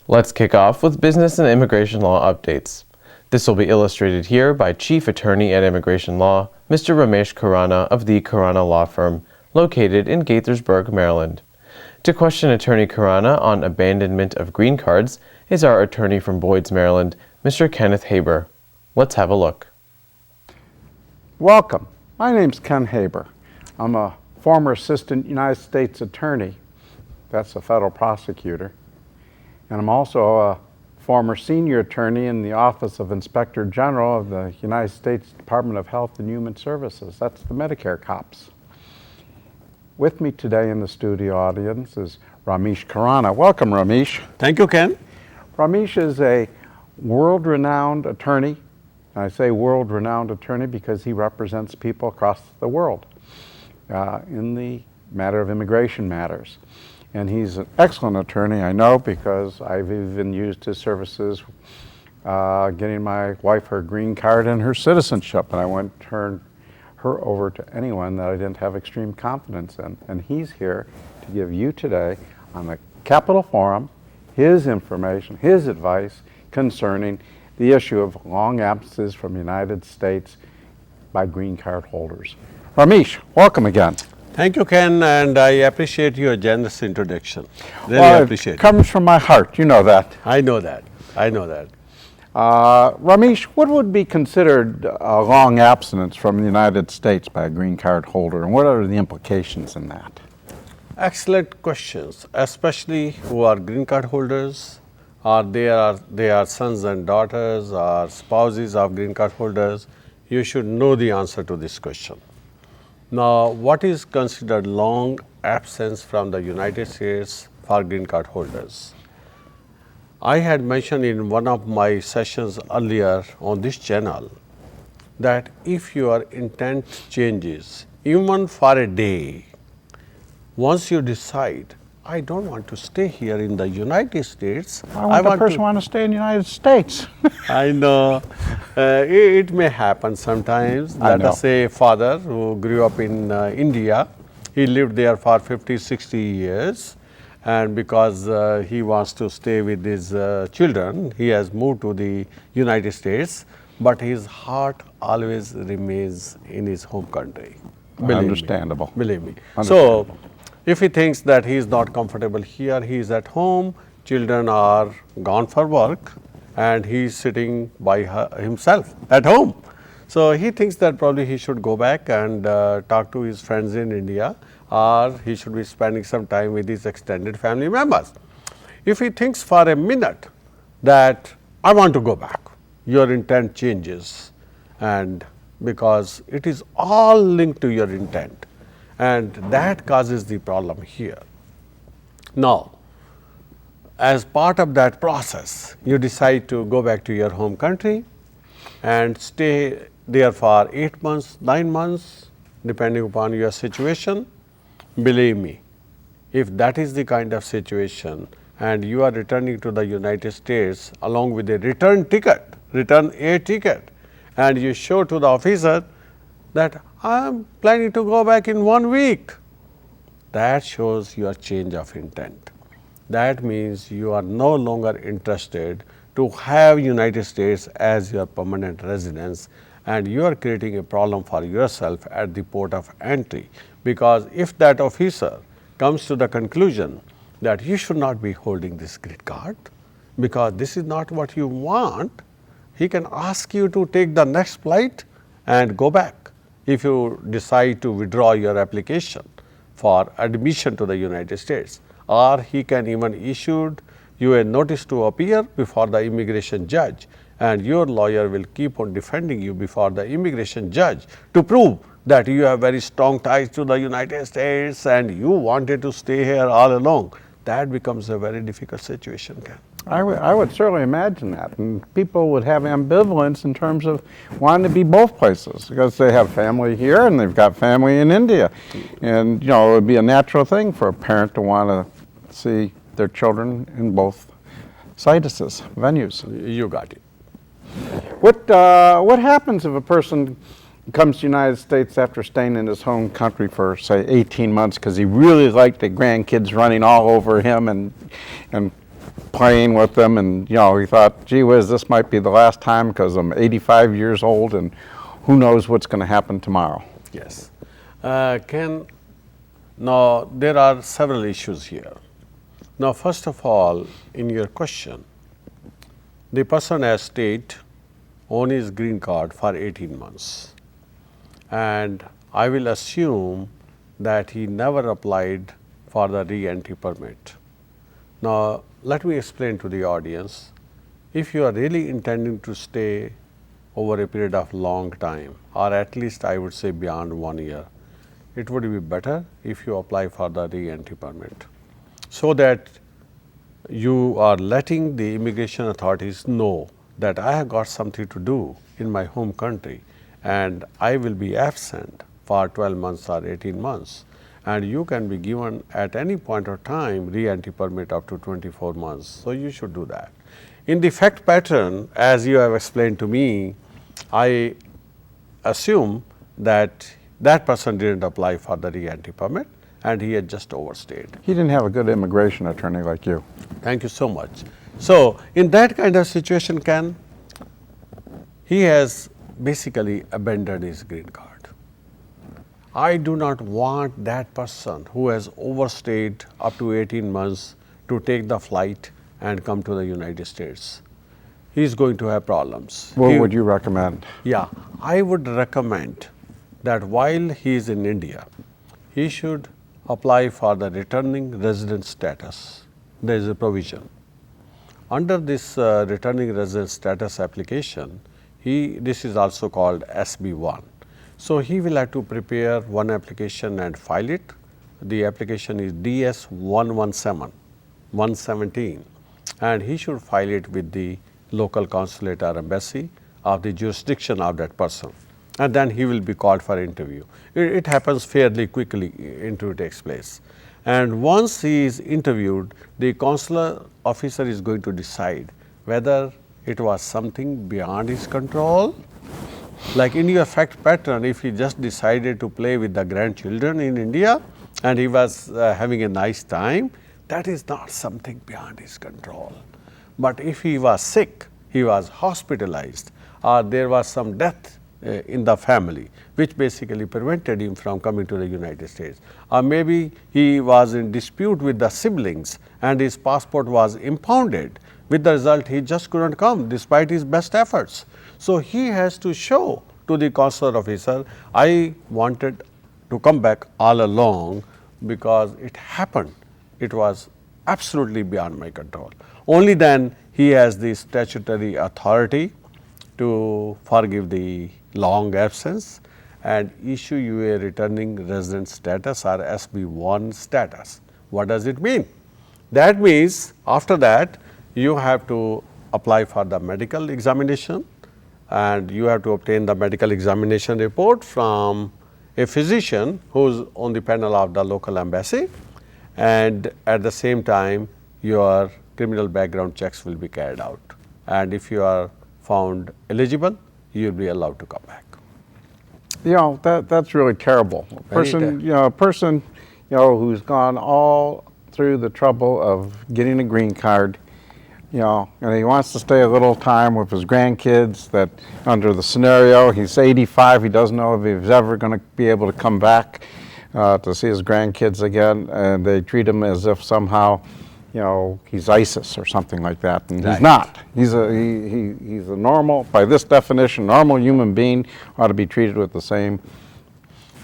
Let's kick off with business and immigration law updates. This will be illustrated here by Chief Attorney at Immigration Law, Mr. Ramesh Khurana of the Khurana Law Firm, located in Gaithersburg, Maryland. To question Attorney Khurana on abandonment of green cards is our attorney from Boyd's, Maryland, Mr. Kenneth Haber. Let's have a look. Welcome. My name's Ken Haber. I'm a former Assistant United States Attorney. That's a federal prosecutor. And I'm also a former Senior Attorney in the Office of Inspector General of the United States Department of Health and Human Services. That's the Medicare cops. With me today in the studio audience is Ramesh Khurana. Welcome, Ramesh. Thank you, Ken. Ramesh is a world-renowned attorney. I say world-renowned attorney because he represents people across the world in the matter of immigration matters. And he's an excellent attorney, I know, because I've even used his services getting my wife her green card and her citizenship, and I wouldn't turn her over to anyone that I didn't have extreme confidence in. And he's here to give you today, on the Capitol Forum, his information, his advice concerning the issue of long absences from the United States by green card holders. Ramesh, welcome again. Thank you, Ken, and I appreciate your generous introduction. Really appreciate it. It comes from my heart, you know that. I know that. I know that. Ramesh, what would be considered a long absence from the United States by a green card holder, and what are the implications in that? Excellent questions, especially who are green card holders, or they are sons and daughters or spouses of green card holders. You should know the answer to this question. Now, what is considered long absence from the United States for green card holders? I had mentioned in one of my sessions earlier on this channel that if your intent changes, even for a day, once you decide, I don't want to stay here in the United States. I want to stay in the United States. I know. It may happen sometimes. Let us say a father who grew up in India, he lived there for 50, 60 years, and because he wants to stay with his children, he has moved to the United States, but his heart always remains in his home country. Understandable. Believe me. So, if he thinks that he is not comfortable here, he is at home, children are gone for work, and he is sitting by himself at home. So, he thinks that probably he should go back and talk to his friends in India, or he should be spending some time with his extended family members. If he thinks for a minute that I want to go back, your intent changes, and because it is all linked to your intent. And that causes the problem here. Now, as part of that process, you decide to go back to your home country and stay there for 8 months, 9 months, depending upon your situation. Believe me, if that is the kind of situation and you are returning to the United States along with a return air ticket, and you show to the officer that I am planning to go back in 1 week, that shows your change of intent. That means you are no longer interested to have United States as your permanent residence, and you are creating a problem for yourself at the port of entry, because if that officer comes to the conclusion that you should not be holding this green card because this is not what you want, he can ask you to take the next flight and go back if you decide to withdraw your application for admission to the United States, or he can even issue you a notice to appear before the immigration judge, and your lawyer will keep on defending you before the immigration judge to prove that you have very strong ties to the United States and you wanted to stay here all along. That becomes a very difficult situation, Ken. I would certainly imagine that, and people would have ambivalence in terms of wanting to be both places because they have family here and they've got family in India, and it would be a natural thing for a parent to want to see their children in both venues. You got it. What happens if a person comes to the United States after staying in his home country for, say, 18 months because he really liked the grandkids running all over him and playing with them, and he thought, gee whiz, this might be the last time because I'm 85 years old and who knows what's going to happen tomorrow. Yes. Now there are several issues here. Now first of all, in your question, the person has stayed on his green card for 18 months, and I will assume that he never applied for the re-entry permit. Now let me explain to the audience, if you are really intending to stay over a period of long time, or at least I would say beyond 1 year, it would be better if you apply for the re-entry permit, so that you are letting the immigration authorities know that I have got something to do in my home country and I will be absent for 12 months or 18 months, and you can be given at any point of time re-entry permit up to 24 months. So you should do that. In the fact pattern, as you have explained to me, I assume that that person didn't apply for the re-entry permit and he had just overstayed. He didn't have a good immigration attorney like you. Thank you so much. So in that kind of situation, he has basically abandoned his green card. I do not want that person who has overstayed up to 18 months to take the flight and come to the United States. He is going to have problems. What would you recommend? Yeah, I would recommend that while he is in India, he should apply for the returning resident status. There is a provision. Under this returning resident status application, this is also called SB1. So he will have to prepare one application and file it. The application is DS 117, and he should file it with the local consulate or embassy of the jurisdiction of that person, and then he will be called for interview. It happens fairly quickly, interview takes place. And once he is interviewed, the consular officer is going to decide whether it was something beyond his control. Like in your fact pattern, if he just decided to play with the grandchildren in India and he was having a nice time, that is not something beyond his control. But if he was sick, he was hospitalized, or there was some death in the family, which basically prevented him from coming to the United States, or maybe he was in dispute with the siblings and his passport was impounded, with the result he just couldn't come despite his best efforts. So he has to show to the consular officer, I wanted to come back all along because it happened, it was absolutely beyond my control. Only then he has the statutory authority to forgive the long absence and issue you a returning resident status or SB1 status. What does it mean? That means after that you have to apply for the medical examination, and you have to obtain the medical examination report from a physician who is on the panel of the local embassy, and at the same time your criminal background checks will be carried out, and if you are found eligible, you will be allowed to come back. That's really terrible. A person who's gone all through the trouble of getting a green card, and he wants to stay a little time with his grandkids, that under the scenario, he's 85, he doesn't know if he's ever going to be able to come back to see his grandkids again, and they treat him as if somehow, he's ISIS or something like that, and he's not. He's a normal, by this definition, normal human being, ought to be treated with the same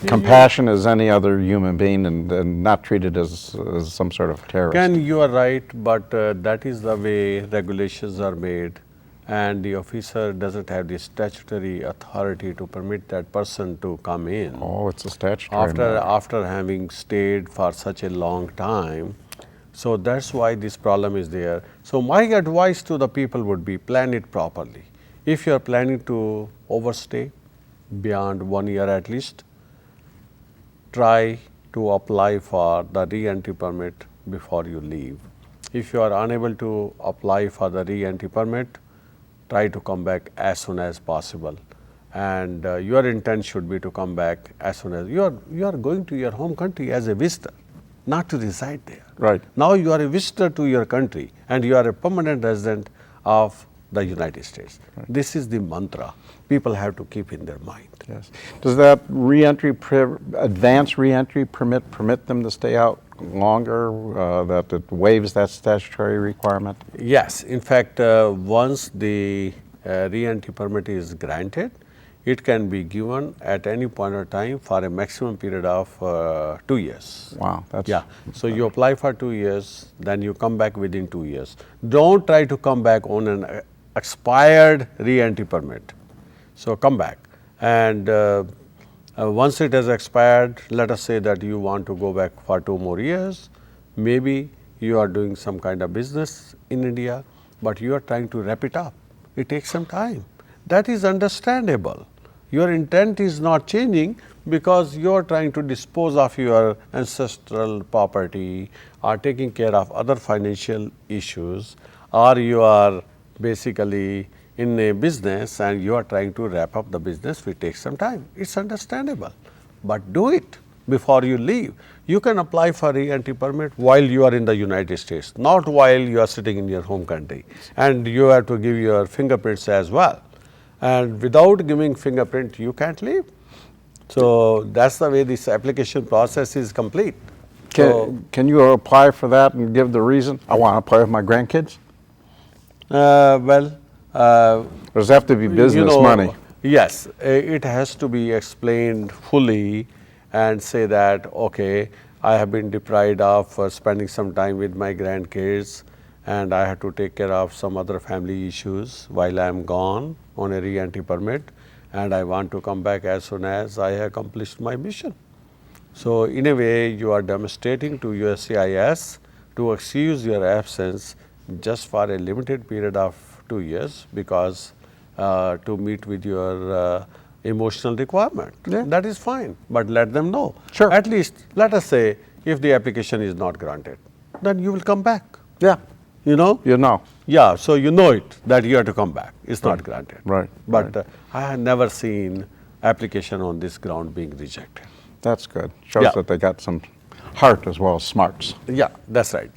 compassion as any other human being, and not treated as some sort of terrorist. You are right, but that is the way regulations are made, and the officer doesn't have the statutory authority to permit that person to come in. Oh, it's a statutory matter. After having stayed for such a long time. So that's why this problem is there. So my advice to the people would be, plan it properly. If you are planning to overstay beyond 1 year at least, try to apply for the re-entry permit before you leave. If you are unable to apply for the re-entry permit, try to come back as soon as possible, and your intent should be to come back as soon as you are going to your home country as a visitor. not to reside there. Right. Now you are a visitor to your country and you are a permanent resident of the United States. This is the mantra people have to keep in their mind. Yes. Does that advanced reentry permit them to stay out longer, that it waives that statutory requirement? Yes, in fact, once the re-entry permit is granted, it can be given at any point of time for a maximum period of 2 years. Wow, that's Yeah, so you apply for 2 years, then you come back within 2 years. Don't try to come back on an expired re-entry permit. So come back, and once it has expired, let us say that you want to go back for 2 more years, maybe you are doing some kind of business in India, but you are trying to wrap it up. It takes some time. That is understandable. Your intent is not changing because you are trying to dispose of your ancestral property or taking care of other financial issues, or you are basically in a business and you are trying to wrap up the business, which takes some time. It's understandable, but do it before you leave. You can apply for re-entry permit while you are in the United States, not while you are sitting in your home country, and you have to give your fingerprints as well. And without giving fingerprint, you can't leave. So that's the way this application process is complete. Can you apply for that and give the reason? I want to play with my grandkids? Does it have to be business money? Yes, it has to be explained fully and say that, okay, I have been deprived of spending some time with my grandkids and I have to take care of some other family issues while I am gone on a re-entry permit, and I want to come back as soon as I have accomplished my mission. So in a way, you are demonstrating to USCIS to excuse your absence just for a limited period of 2 years because to meet with your emotional requirement. Yeah. That is fine, but let them know. Sure. At least, let us say, if the application is not granted, then you will come back. Yeah. You know? You know. Yeah, so you know it, that you have to come back. It's not granted. Right. But I have never seen application on this ground being rejected. That's good. Shows Yeah. that they got some heart as well as smarts. Yeah, that's right.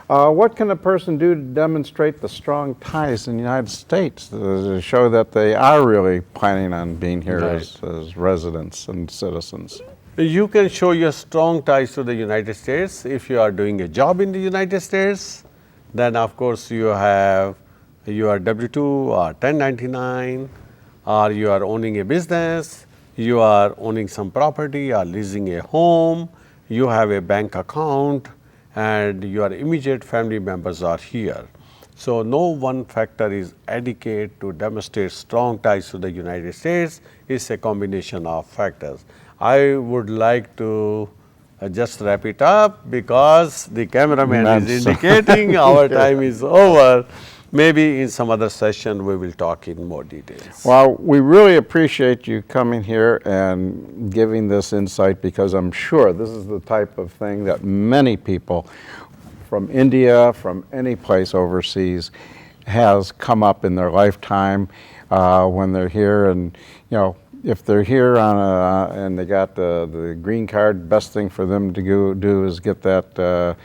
What can a person do to demonstrate the strong ties in the United States to show that they are really planning on being here Right. as residents and citizens? You can show your strong ties to the United States if you are doing a job in the United States. Then of course you have your W-2 or 1099, or you are owning a business, you are owning some property or leasing a home, you have a bank account, and your immediate family members are here. So no one factor is adequate to demonstrate strong ties to the United States. It's a combination of factors. I would like to just wrap it up because the cameraman is indicating our time is over. Maybe in some other session we will talk in more details. Well, we really appreciate you coming here and giving this insight because I'm sure this is the type of thing that many people from India, from any place overseas, has come up in their lifetime when they're here. And, you know, if they're here and they got the green card, best thing for them to do is get that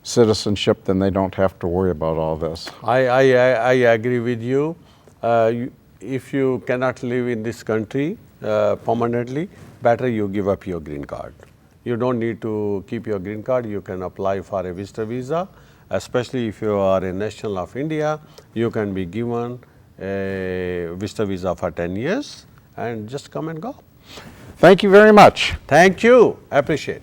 citizenship, then they don't have to worry about all this. I agree with you. If you cannot live in this country permanently, better you give up your green card. You don't need to keep your green card. You can apply for a visitor visa, especially if you are a national of India. You can be given a visitor visa for 10 years and just come and go. Thank you very much. Thank you. Appreciate.